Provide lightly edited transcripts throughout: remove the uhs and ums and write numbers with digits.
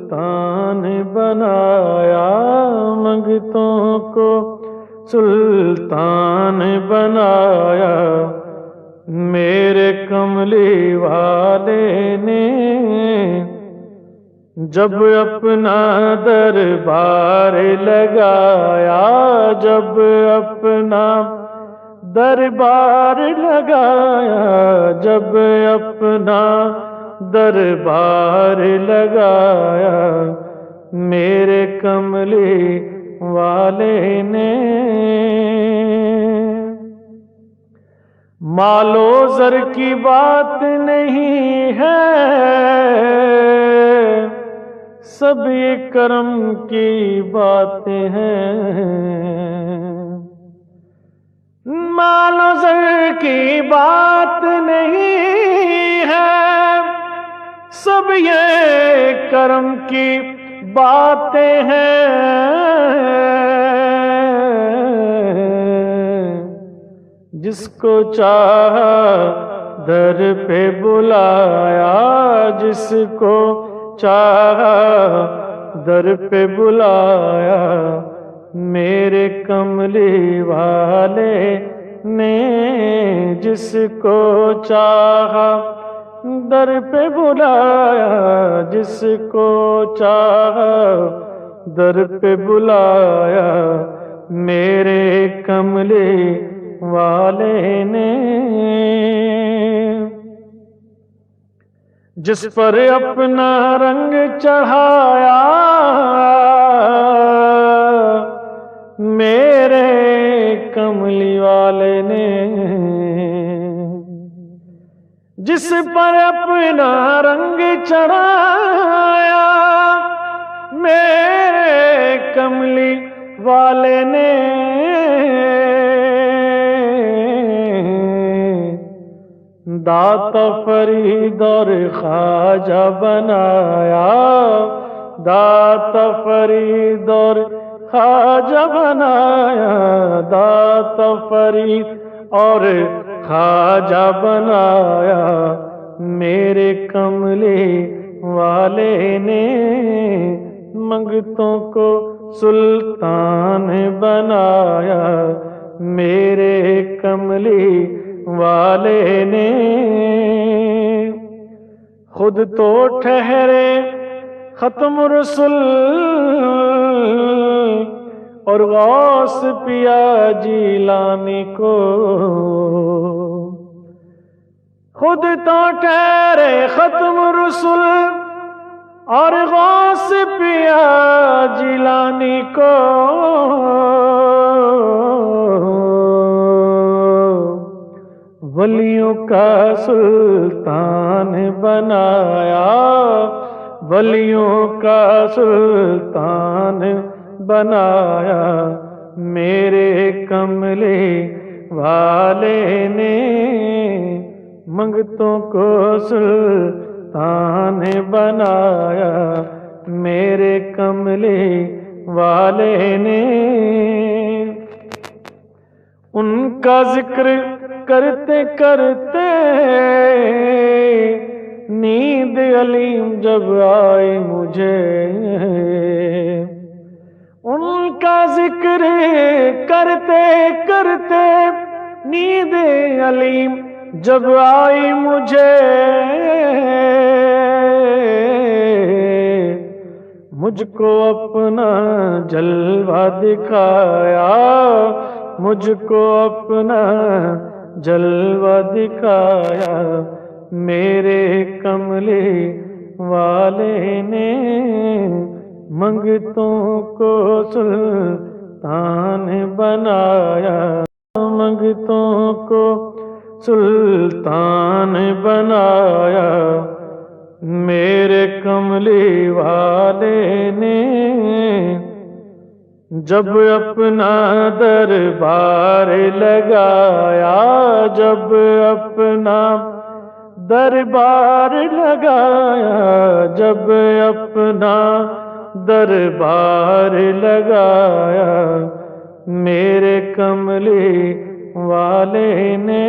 سلطان بنایا، منگتوں کو سلطان بنایا، میرے کملی والے نے جب اپنا دربار لگایا، جب اپنا دربار لگایا، جب اپنا دربار لگایا، میرے کملی والے نے مال و زر کی بات نہیں ہے، سب یہ کرم کی باتیں ہیں، مال و زر کی بات نہیں ہے، سب یہ کرم کی باتیں ہیں، جس کو چاہا در پہ بلایا، جس کو چاہا در پہ بلایا، میرے کملی والے نے جس کو چاہا در پہ بلایا، جس کو چاہا در پہ بلایا، میرے کملی والے نے جس پر اپنا رنگ چڑھایا، میرے کملی والے نے جس پر اپنا رنگ چڑھایا، میرے کملی والے نے داتا فرید اور خواجہ بنایا، داتا فرید اور خواجہ بنایا، داتا فرید اور خواجہ بنایا، میرے کملی والے نے منگتوں کو سلطان بنایا، میرے کملی والے نے خود تو ٹھہرے ختم رسل اور غوث پیا جیلانی کو، خود تو ٹھہرے ختم رسل اور غوث پیا جیلانی کو، ولیوں کا سلطان بنایا، ولیوں کا سلطان بنایا، میرے کملی والے نے منگتوں کو سلطان بنایا، میرے کملی والے نے ان کا ذکر کرتے کرتے نیند علیم جب آئی مجھے، ان کا ذکر کرتے کرتے نیند علیم جب آئی مجھے، مجھ کو اپنا جلوہ دکھایا، مجھ کو اپنا جلوہ دکھایا، میرے کملی والے نے منگتوں کو سلطان بنایا، منگتوں کو سلطان بنایا، میرے کملی والے نے جب اپنا دربار لگایا، جب اپنا دربار لگایا، جب اپنا دربار لگایا، میرے کملی والے نے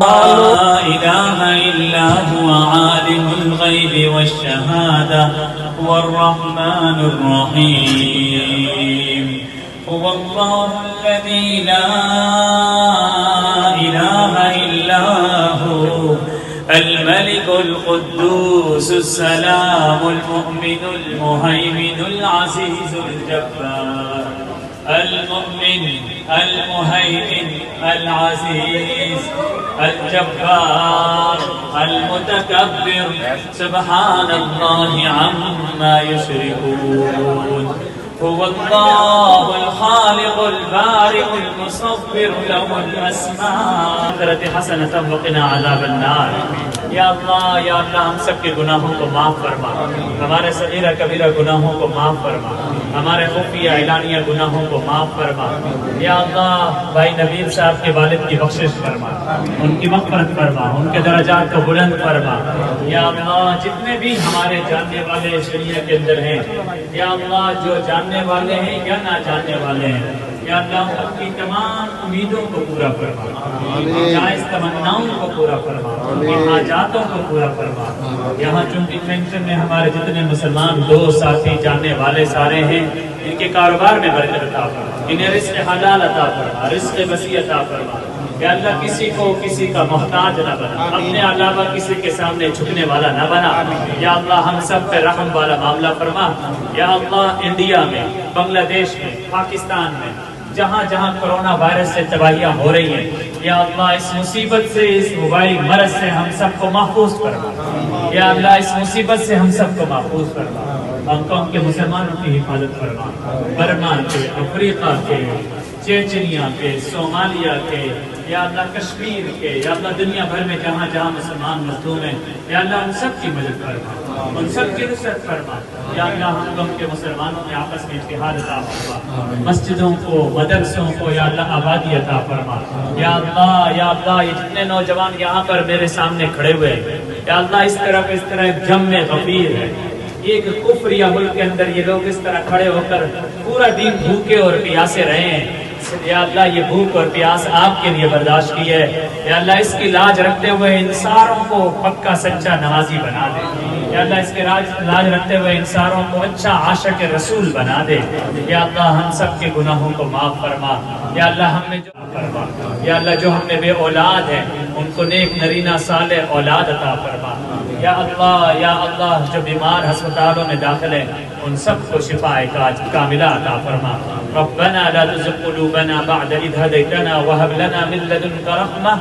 لا إله إلا هو عالم الغيب والشهادة هو الرحمن الرحيم هو الله الذي لا إله إلا هو الملك القدوس السلام المؤمن المهيمن العزيز الجبار المؤمن المهيمن العزيز الجبار المتكبر سبحان الله عما يشركون هو الله الخالق البارئ المصور له الأسماء حسنة وقنا عذاب النار یا اللہ ہم سب کے گناہوں کو معاف فرما، ہمارے صغیرہ کبیرہ گناہوں کو معاف فرما، ہمارے خفیہ اعلانیہ گناہوں کو معاف فرما۔ یا اللہ بھائی نبیل صاحب کے والد کی بخشش فرما، ان کی مغفرت فرما، ان کے درجات کو بلند فرما۔ یا اللہ جتنے بھی ہمارے جاننے والے شریعہ کے اندر ہیں، یا اللہ جو جاننے والے ہیں یا نہ جاننے والے ہیں، یا اللہ ان کی تمام امیدوں کو پورا فرما، جائز تمناؤں کو پورا فرما، ان کی حاجاتوں کو پورا فرما۔ یہاں چونکہ کنونشن میں ہمارے جتنے مسلمان دوست ساتھی جاننے والے سارے ہیں، ان کے کاروبار میں برکت عطا فرما، انہیں رزق حلال عطا فرما، رزق وسیع عطا فرما۔ یا اللہ کسی کو کسی کا محتاج نہ بنا، اپنے علاوہ کسی کے سامنے جھکنے والا نہ بنا۔ یا اللہ ہم سب پہ رحم والا معاملہ فرما۔ یا اللہ انڈیا میں، بنگلہ دیش میں، پاکستان میں، جہاں جہاں کرونا وائرس سے تباہیاں ہو رہی ہیں، یا اللہ اس مصیبت سے، اس وبائی مرض سے ہم سب کو محفوظ فرما۔ یا اللہ اس مصیبت سے ہم سب کو محفوظ فرما۔ ہانگ کانگ کے مسلمانوں کی حفاظت فرما، برما کے، افریقہ کے، چیچنیا کے، صومالیہ کے، یا اللہ کشمیر کے، یا اللہ دنیا بھر میں جہاں جہاں مسلمان مظلوم ہیں، یا اللہ ان سب کی مدد فرما، ان سب کی نصرت فرما۔ یا اللہ ہم لوگ کے مسلمانوں میں آپس میں اتحاد عطا فرما، مسجدوں کو، مدرسوں کو یا اللہ آبادی عطا فرما۔ یا اللہ یہ جتنے نوجوان یہاں پر میرے سامنے کھڑے ہوئے ہیں، یا اللہ اس طرح ایک جم میں غفیر ہے، ایک کفریہ ملک کے اندر یہ لوگ اس طرح کھڑے ہو کر پورا دن بھوکے اور پیاسے رہے ہیں۔ یا اللہ یہ بھوک اور پیاس آپ کے لیے برداشت کی ہے، یا اللہ اس کی لاج رکھتے ہوئے ان ساروں کو پکا سچا نمازی بنا دے۔ یا اللہ اس کے لاج رکھتے ہوئے ان ساروں کو اچھا عاشق رسول بنا دے۔ یا اللہ ہم سب کے گناہوں کو معاف فرما۔ یا اللہ ہم نے جو فرما، یا اللہ جو ہم نے بے اولاد ہیں ان کو نیک نرینہ صالح اولاد عطا فرما۔ یا اللہ جو بیمار ہسپتالوں میں داخل ہیں ان سب کو شفاء کاملہ عطا فرما۔ ربنا لا تزغ قلوبنا بعد إذ هديتنا وهب لنا من لدنك رحمة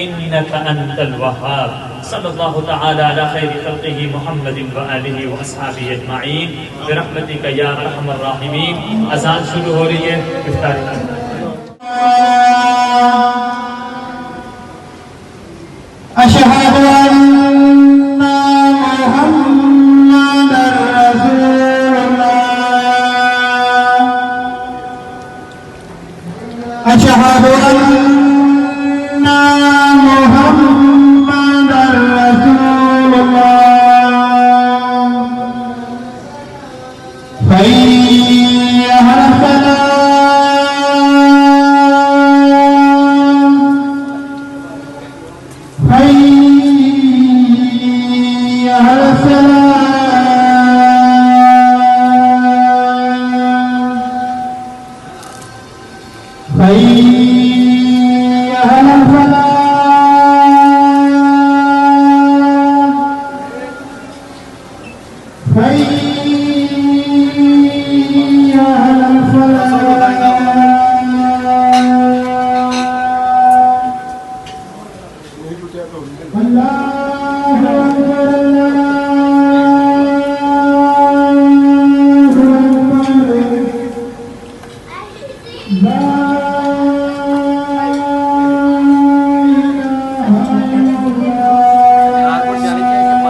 إنك أنت الوهاب۔ صلی اللہ تعالی علی خیر خلقہ محمد وآلہ وأصحابہ اجمعین برحمتک یا ارحم الراحمین۔ اذان شروع ہو رہی ہے، افطاری اشہد ان محمد رسول اللہ، اشہد ان محمد رسول اللہ، حی علی الصلاۃ، حی علی الصلاۃ، حی علی الفلاح، حی